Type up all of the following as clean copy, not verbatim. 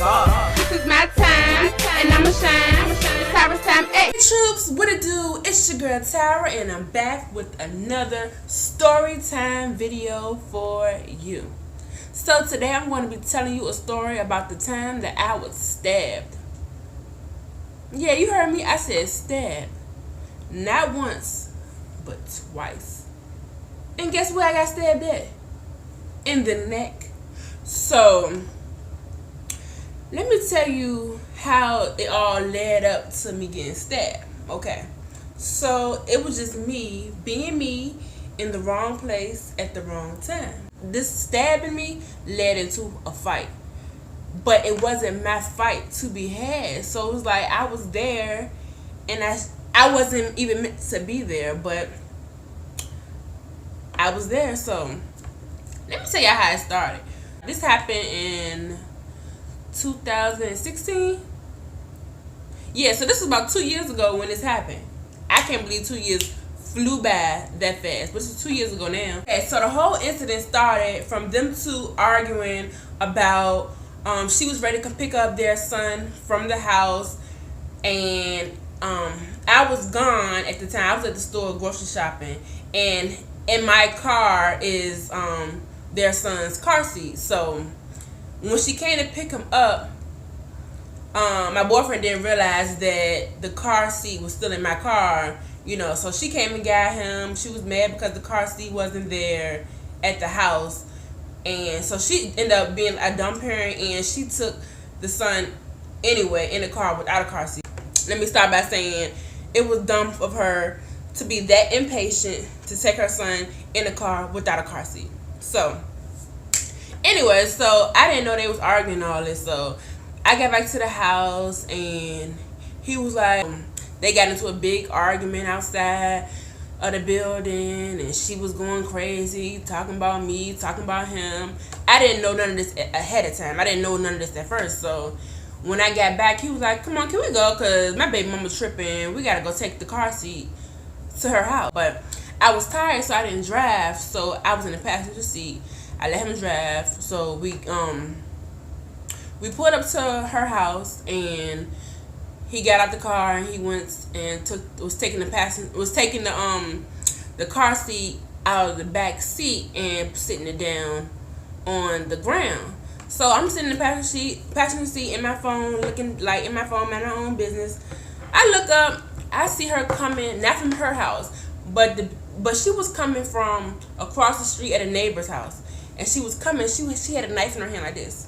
boss. This is my time, and I'ma shine. It's Tyra's time. Hey, troops, what it do? It's your girl Tyra, and I'm back with another story time video for you. So today I'm going to be telling you a story about the time that I was stabbed. Yeah, you heard me. I said stabbed. Not once, but twice. And guess where I got stabbed at? In the neck. So let me tell you how it all led up to me getting stabbed. Okay, so it was just me being me in the wrong place at the wrong time. This stabbing me led into a fight, but it wasn't my fight to be had. So it was like I was there, and I wasn't even meant to be there, but I was there. So let me tell you how it started. This happened in 2016. Yeah, so this is about 2 years ago when this happened. I can't believe 2 years flew by that fast, but it's 2 years ago now. Okay, so the whole incident started from them two arguing about she was ready to pick up their son from the house, and I was gone at the time. I was at the store grocery shopping, and in my car is their son's car seat. So when she came to pick him up, my boyfriend didn't realize that the car seat was still in my car, you know. So she came and got him. She was mad because the car seat wasn't there at the house, and so she ended up being a dumb parent, and she took the son anyway in the car without a car seat. Let me start by saying it was dumb of her to be that impatient to take her son in the car without a car seat. So anyway, so I didn't know they was arguing all this. So I got back to the house, and he was like, they got into a big argument outside of the building, and she was going crazy, talking about me, talking about him. I didn't know none of this ahead of time. I didn't know none of this at first. So when I got back, he was like, come on, can we go? Because my baby mama's tripping. We got to go take the car seat to her house. But I was tired, so I didn't drive. So I was in the passenger seat. I let him drive. So we pulled up to her house, and he got out the car, and he went and was taking the car seat out of the back seat and sitting it down on the ground. So I'm sitting in the passenger seat in my phone, looking like in my phone, minding my own business. I look up, I see her coming, not from her house, but she was coming from across the street at a neighbor's house, and she was coming. She had a knife in her hand like this.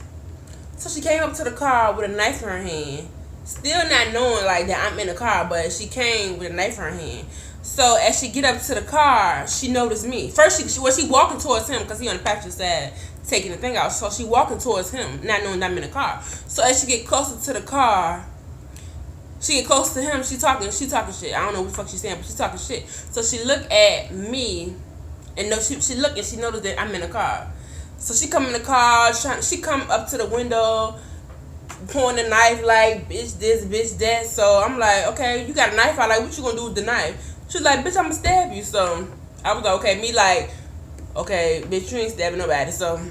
So she came up to the car with a knife in her hand, still not knowing like that I'm in the car, but she came with a knife in her hand. So as she get up to the car, she noticed me. First, she walking towards him because he on the passenger side taking the thing out. So she walking towards him, not knowing that I'm in the car. So as she get closer to the car, she get close to him. She talking shit. I don't know what the fuck she's saying, but she's talking shit. So she look at me, and she look and she noticed that I'm in the car. So she come in the car, she come up to the window, pointing the knife like, bitch this, bitch that. So I'm like, okay, you got a knife out, like, what you gonna do with the knife? She was like, bitch, I'm gonna stab you. So I was like, okay, me like, okay, bitch, you ain't stabbing nobody. So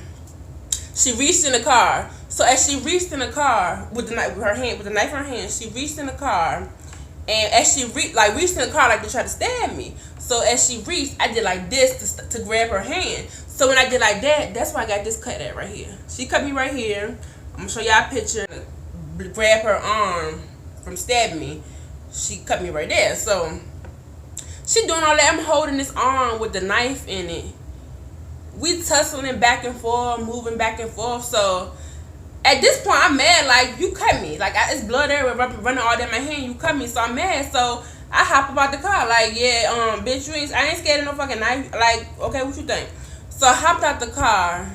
she reached in the car. So as she reached in the car with the knife, with the knife in her hand, she reached in the car, and as she reached in the car like to try to stab me. So as she reached, I did like this to grab her hand. So when I did like that, that's why I got this cut at right here. She cut me right here. I'm gonna show y'all a picture. Grab her arm from stabbing me. She cut me right there. So she doing all that. I'm holding this arm with the knife in it. We tussling back and forth, moving back and forth. So at this point, I'm mad. Like, you cut me. Like, it's blood everywhere, running all down my hand. You cut me, so I'm mad. So I hop about the car. Like, yeah, bitch, I ain't scared of no fucking knife. Like, okay, what you think? So I hopped out the car.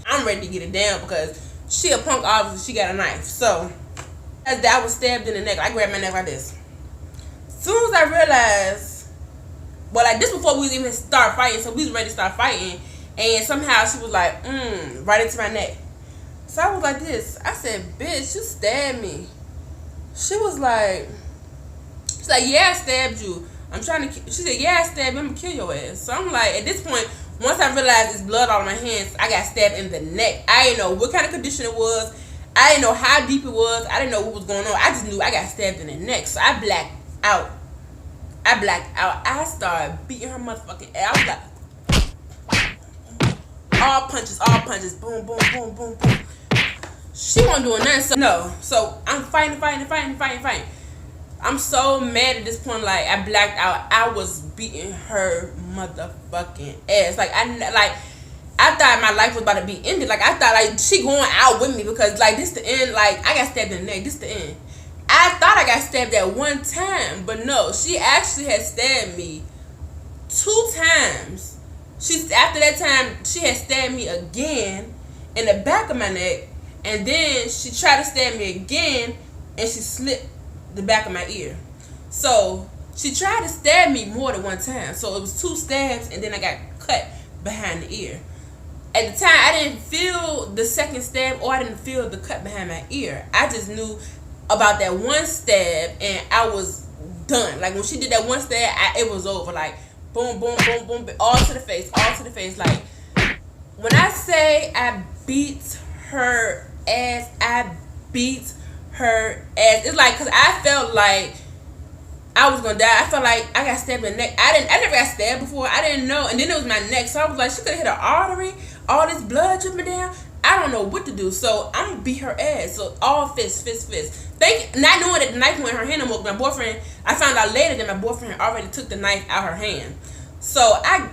I'm ready to get it down because she a punk, obviously. She got a knife. So as I was stabbed in the neck, I grabbed my neck like this. As soon as I realized, well, like this before we even start fighting, so we was ready to start fighting, and somehow she was like, right into my neck. So I was like this. I said, bitch, you stabbed me. She was like, yeah, I stabbed you. I'm trying to, she said, yeah, I stabbed you. I'm gonna kill your ass. So I'm like, at this point, once I realized there's blood all on my hands, I got stabbed in the neck. I didn't know what kind of condition it was. I didn't know how deep it was. I didn't know what was going on. I just knew I got stabbed in the neck. So I blacked out. I started beating her motherfucking ass. I was like, all punches, boom, boom, boom, boom, boom. She wasn't doing nothing. So no. So I'm fighting. I'm so mad at this point. Like, I blacked out. I was beating her motherfucking ass. I thought my life was about to be ended. Like, I thought, like, she going out with me because, like, this the end. Like, I got stabbed in the neck. This the end. I thought I got stabbed at one time, but no. She actually had stabbed me 2 times. After that time, she had stabbed me again in the back of my neck, and then she tried to stab me again, and she slit the back of my ear. So she tried to stab me more than one time. So it was 2 stabs, and then I got cut behind the ear. At the time, I didn't feel the second stab, or I didn't feel the cut behind my ear. I just knew about that one stab, and I was done. Like, when she did that one stab, it was over. Like, boom, boom, boom, boom, all to the face. Like, when I say I beat her ass, I beat her ass. It's like, because I felt like I was gonna die. I felt like I got stabbed in the neck. I never got stabbed before. I didn't know. And then it was my neck. So I was like, she could have hit an artery. All this blood dripping down. I don't know what to do. So I'm gonna beat her ass. So all fist. Not knowing that the knife went in her hand no more. My boyfriend, I found out later that my boyfriend already took the knife out her hand. So I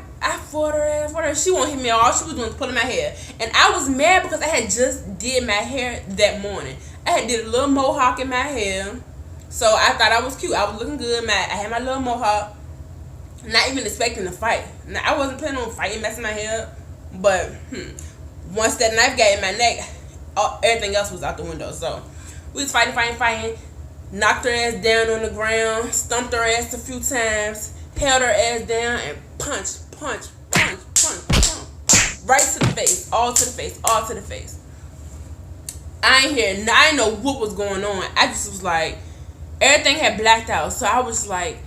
fought her ass. She won't hit me. All she was doing was pulling my hair. And I was mad because I had just did my hair that morning. I had did a little mohawk in my hair. So I thought I was cute. I was looking good. I had my little mohawk. Not even expecting to fight. Now, I wasn't planning on fighting, messing my hair up. But once that knife got in my neck, everything else was out the window. So we was fighting. Knocked her ass down on the ground. Stumped her ass a few times. Held her ass down and punch. Right to the face. All to the face. I ain't know what was going on. I just was like, everything had blacked out. So I was like,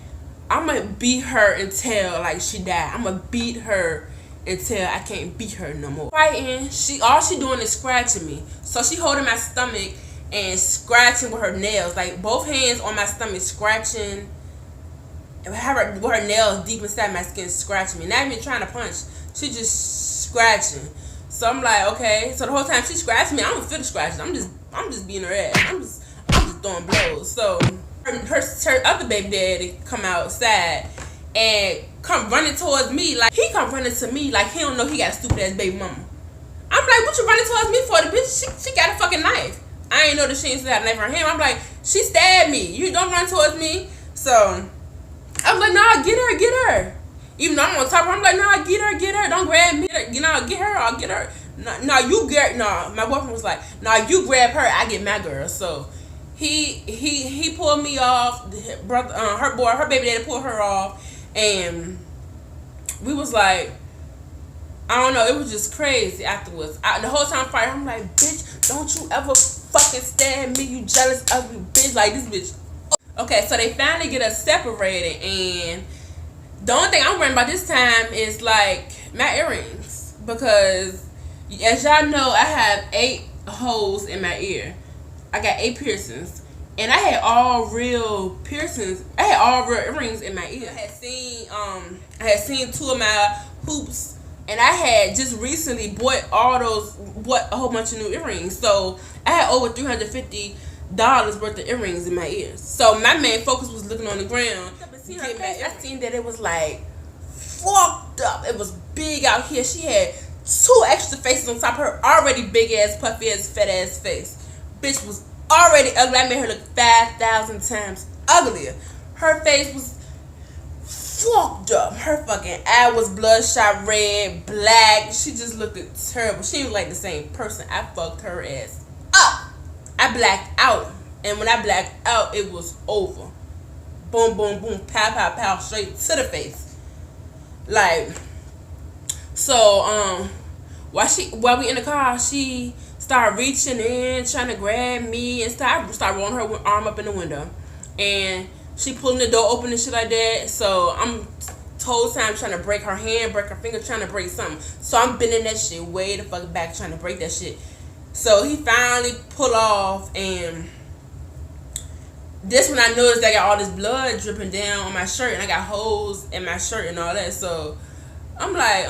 I'm going to beat her until, like, she died. I'm going to beat her until I can't beat her no more. Fighting, all she doing is scratching me. So she holding my stomach and scratching with her nails. Like, both hands on my stomach scratching. With her nails deep inside my skin scratching me. Not even trying to punch. She just scratching. So I'm like, okay. So the whole time she scratched me, I don't feel the scratches. I'm just beating her ass. I'm just throwing blows. So her other baby daddy come outside and come running towards me. Like, he come running to me like he don't know he got a stupid ass baby mama. I'm like, what you running towards me for? The bitch, she got a fucking knife. I ain't know that she ain't still had a knife in her hand. I'm like, she stabbed me. You don't run towards me. So I'm like, nah, get her. Even though I'm on top of her, I'm like, nah, get her. Don't grab me. You know, get her, I'll get her. Nah, my boyfriend was like, nah, you grab her, I get my girl. So he pulled me off. Her baby daddy pulled her off, and we was like, I don't know, it was just crazy afterwards. The whole time fighting, I'm like, bitch, don't you ever fucking stab me, you jealous, ugly bitch. Like, this bitch. Okay, so they finally get us separated, and the only thing I'm worrying about this time is, like, my earrings. Because, as y'all know, I have 8 holes in my ear. I got 8 piercings. And I had all real piercings. I had all real earrings in my ear. I had seen 2 of my hoops. And I had just recently bought a whole bunch of new earrings. So, I had over $350 worth of earrings in my ears. So my main focus was looking on the ground. I seen that it was like fucked up. It was big out here. She had 2 extra faces on top of her already big ass, puffy ass, fat ass face. Bitch was already ugly. I made her look 5,000 times uglier. Her face was fucked up. Her fucking eye was bloodshot red, black. She just looked terrible. She was like the same person. I fucked her ass up. I blacked out, and when I blacked out, it was over. Boom, boom, boom, pow, pow, pow, straight to the face. Like, so while we in the car, she started reaching in, trying to grab me, and started rolling her arm up in the window, and she pulling the door open and shit like that. So I'm whole time trying to break her hand, break her finger, trying to break something. So I'm bending that shit way the fuck back, trying to break that shit. So he finally pulled off, and this when I noticed I got all this blood dripping down on my shirt, and I got holes in my shirt and all that. So I'm like,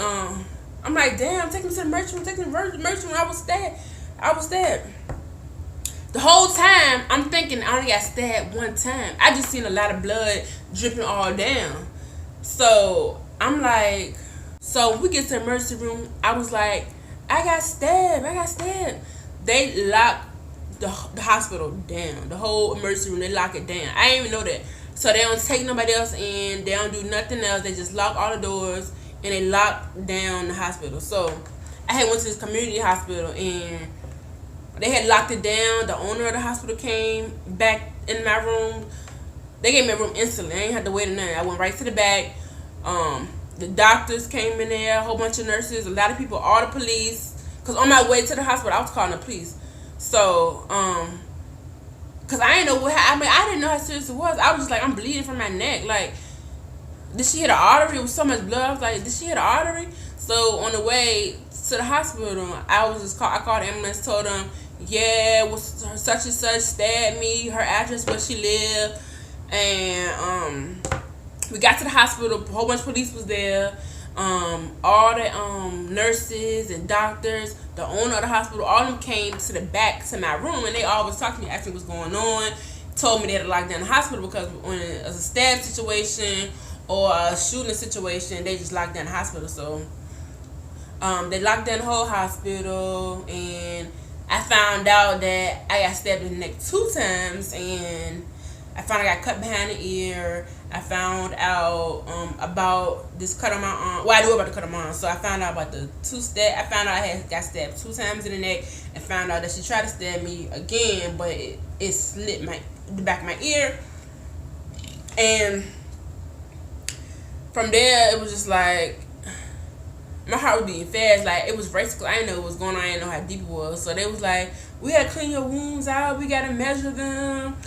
damn, take me to the emergency room, take me to the emergency room. I was stabbed. The whole time I'm thinking I only got stabbed one time. I just seen a lot of blood dripping all down. So I'm like, so when we get to the emergency room, I was like, I got stabbed. They locked the hospital down. The whole emergency room, they lock it down. I didn't even know that. So they don't take nobody else in. They don't do nothing else. They just lock all the doors and they lock down the hospital. So I had went to this community hospital and they had locked it down. The owner of the hospital came back in my room. They gave me a room instantly. I ain't had to wait a minute. I went right to the back. The doctors came in there, a whole bunch of nurses, a lot of people, all the police. Because on my way to the hospital, I was calling the police. So, because I didn't know I didn't know how serious it was. I was just like, I'm bleeding from my neck. Like, did she hit an artery? It was so much blood. I was like, did she hit an artery? So, on the way to the hospital, I called the ambulance, told them, yeah, was such and such stabbed me, her address, where she lived. And, we got to the hospital, a whole bunch of police was there. All the nurses and doctors, the owner of the hospital, all of them came to the back to my room, and they always talked to me, asking what's going on. Told me they had to lock down the hospital because when it's a stab situation or a shooting situation, they just locked down the hospital. So they locked down the whole hospital, and I found out that I got stabbed in the neck 2 times, and I found I got cut behind the ear. I found out about this cut on my arm. Well, I knew about the cut on my arm. So I found out about the 2 stab. I found out I had got stabbed 2 times in the neck, and found out that she tried to stab me again, but it slit the back of my ear. And from there, it was just like my heart was beating fast. Like, it was racing. I didn't know what was going on. I didn't know how deep it was. So they was like, we gotta clean your wounds out. We gotta measure them.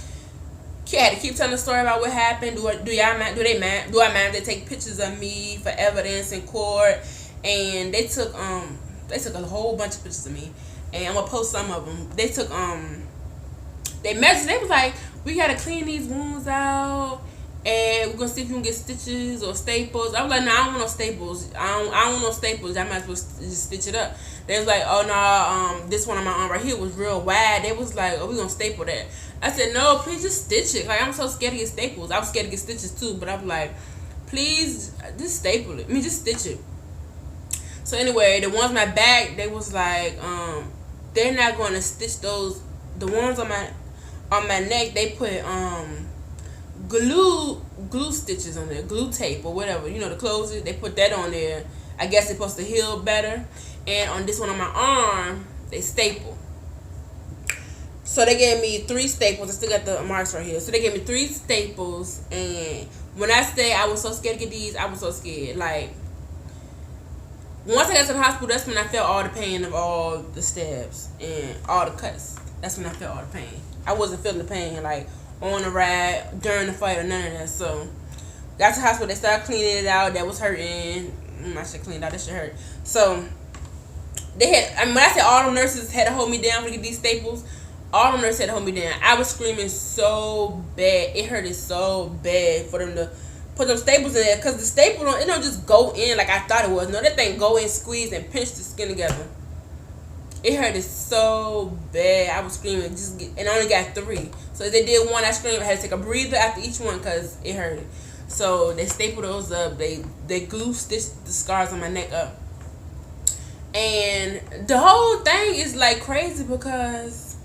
I had to keep telling the story about what happened. Do I mind if they take pictures of me for evidence in court? And they took a whole bunch of pictures of me, and I'm gonna post some of them. They took they measured. They was like, we gotta clean these wounds out, and we're gonna see if you can get stitches or staples. I was like, no, I don't want no staples. I don't want no staples. I might as well just stitch it up. They was like, oh no, this one on my arm right here was real wide. They was like, oh, we gonna staple that. I said, no, please just stitch it. Like, I'm so scared to get staples. I was scared to get stitches too, but I was like, please just staple it. Just stitch it. So anyway, the ones on my back, they was like, they're not going to stitch those. The ones on my neck, they put glue stitches on there, glue tape or whatever, to close it. They put that on there. I guess it's supposed to heal better. And on this one on my arm, they staple. So they gave me 3 staples. I still got the marks right here. So they gave me 3 staples, and when I say I was so scared to get these, I was so scared. Like, once I got to the hospital, that's when I felt all the pain of all the stabs and all the cuts. That's when I felt all the pain. I wasn't feeling the pain like on the ride, during the fight, or none of that. So got to the hospital, they started cleaning it out. That was hurting. I should clean it out. That shit hurt. So they had. When I said all the nurses had to hold me down to get these staples, all the nurses had to hold me down. I was screaming so bad. It hurted so bad for them to put them staples in there, because the staple it don't just go in like I thought it was. No, that thing go in, squeeze, and pinch the skin together. It hurted so bad. I was screaming, and I only got 3. So if they did one, I screamed. I had to take a breather after each one because it hurted. So they stapled those up. They glue stitched the scars on my neck up. And the whole thing is like crazy because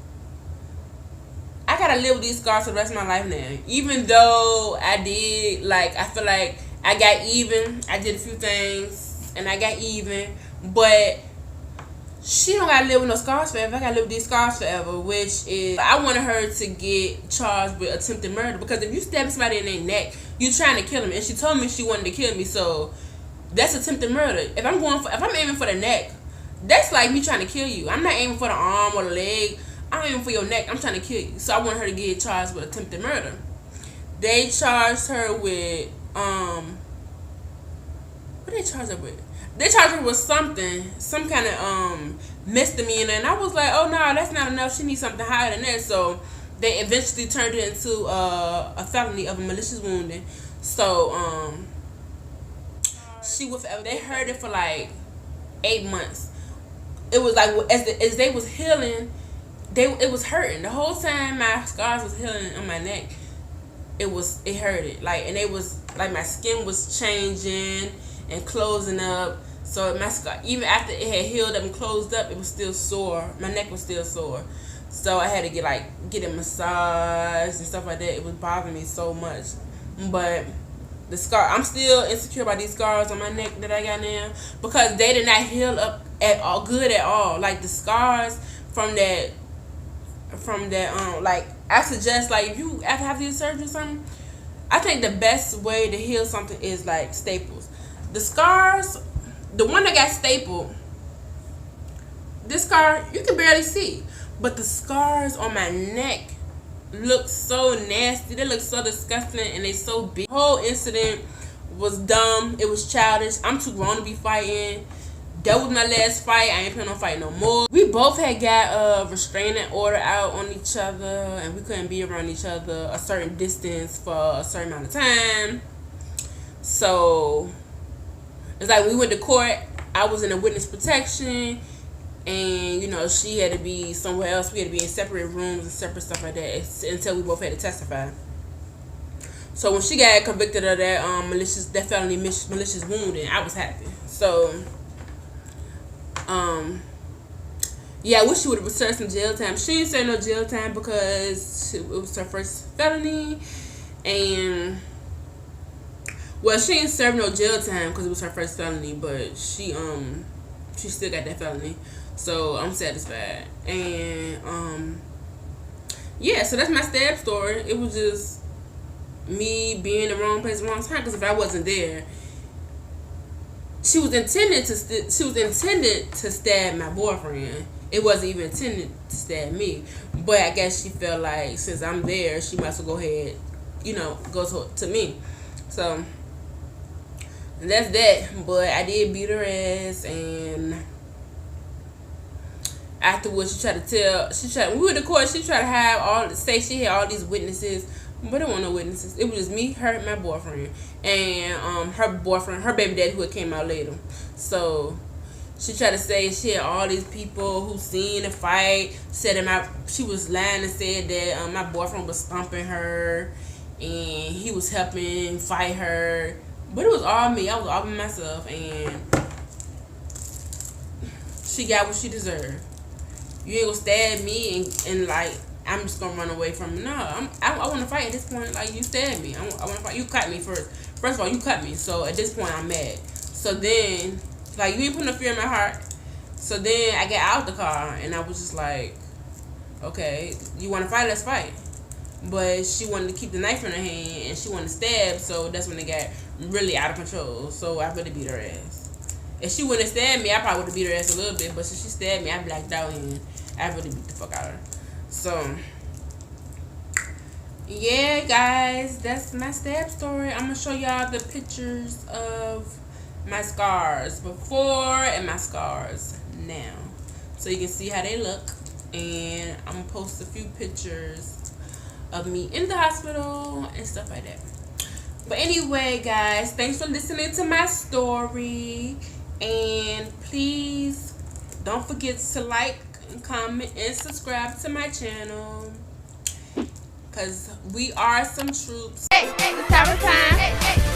I gotta live with these scars for the rest of my life now. Even though I feel like I got even. I did a few things and I got even, but she don't gotta live with no scars forever. I gotta live with these scars forever, which is, I wanted her to get charged with attempted murder, because if you stab somebody in their neck, you trying to kill them. And she told me she wanted to kill me, so that's attempted murder. If I'm aiming for the neck, that's like me trying to kill you. I'm not aiming for the arm or the leg. I'm aiming for your neck. I'm trying to kill you. So I want her to get charged with attempted murder. They charged her with What they charge her with? They charged her with something, some kind of misdemeanor, and I was like, oh no, that's not enough. She needs something higher than that. So they eventually turned it into a felony of a malicious wounding. So she was. They heard it for like 8 months. It was like as they was healing, it was hurting the whole time. My scars was healing on my neck. It hurted like, and it was like my skin was changing and closing up. So my scar, even after it had healed up and closed up, it was still sore. My neck was still sore. So I had to get a massage and stuff like that. It was bothering me so much. But the scar, I'm still insecure about these scars on my neck that I got now, because they did not heal up at all good at all. Like the scars from that like, I suggest, like, if you after have these surgery or something, I think the best way to heal something is like staples. The scars, the one that got stapled, this scar you can barely see, but the scars on my neck look so nasty. They look so disgusting, and they so big. The whole incident was dumb. It was childish. I'm too grown to be fighting. That was my last fight. I ain't planning on fighting no more. We both had got a restraining order out on each other, and we couldn't be around each other a certain distance for a certain amount of time. So it's like we went to court. I was in a witness protection, and you know, she had to be somewhere else. We had to be in separate rooms and separate stuff like that until we both had to testify. So when she got convicted of that felony malicious wounding, I was happy. So yeah, I wish she would have served some jail time. She didn't serve no jail time because it was her first felony, and well, she didn't serve no jail time because it was her first felony, but she still got that felony. So I'm satisfied. And yeah, so that's my stab story. It was just me being in the wrong place at the wrong time, because if I wasn't there, she was intended to stab my boyfriend. It wasn't even intended to stab me. But I guess she felt like since I'm there, she might as well go ahead, you know, go to me. So that's that. But I did beat her ass, and afterwards when we went to court, she tried to say she had all these witnesses, but there weren't no witnesses. It was just me, her, and my boyfriend, and her baby daddy, who had came out later. So she tried to say she had all these people who seen the fight, said that she was lying and said that my boyfriend was stomping her and he was helping fight her, but it was all me. I was all by myself, and she got what she deserved. You ain't gonna stab me and like I'm just gonna run away from it. No, I want to fight at this point. Like, you stabbed me. I want to fight. You cut me first. First of all, you cut me. So at this point, I'm mad. So then, like, you ain't put no fear in my heart. So then I get out the car, and I was just like, okay, you want to fight? Let's fight. But she wanted to keep the knife in her hand, and she wanted to stab. So that's when it got really out of control. So I really beat her ass. If she wouldn't have stabbed me, I probably would have beat her ass a little bit. But since she stabbed me, I blacked out, and I really beat the fuck out of her. So yeah, guys, that's my stab story. I'm gonna show y'all the pictures of my scars before and my scars now, so you can see how they look. And I'm gonna post a few pictures of me in the hospital and stuff like that. But anyway, guys, thanks for listening to my story, and please don't forget to like, comment, and subscribe to my channel, because we are some troops. Hey, it's Tyra time.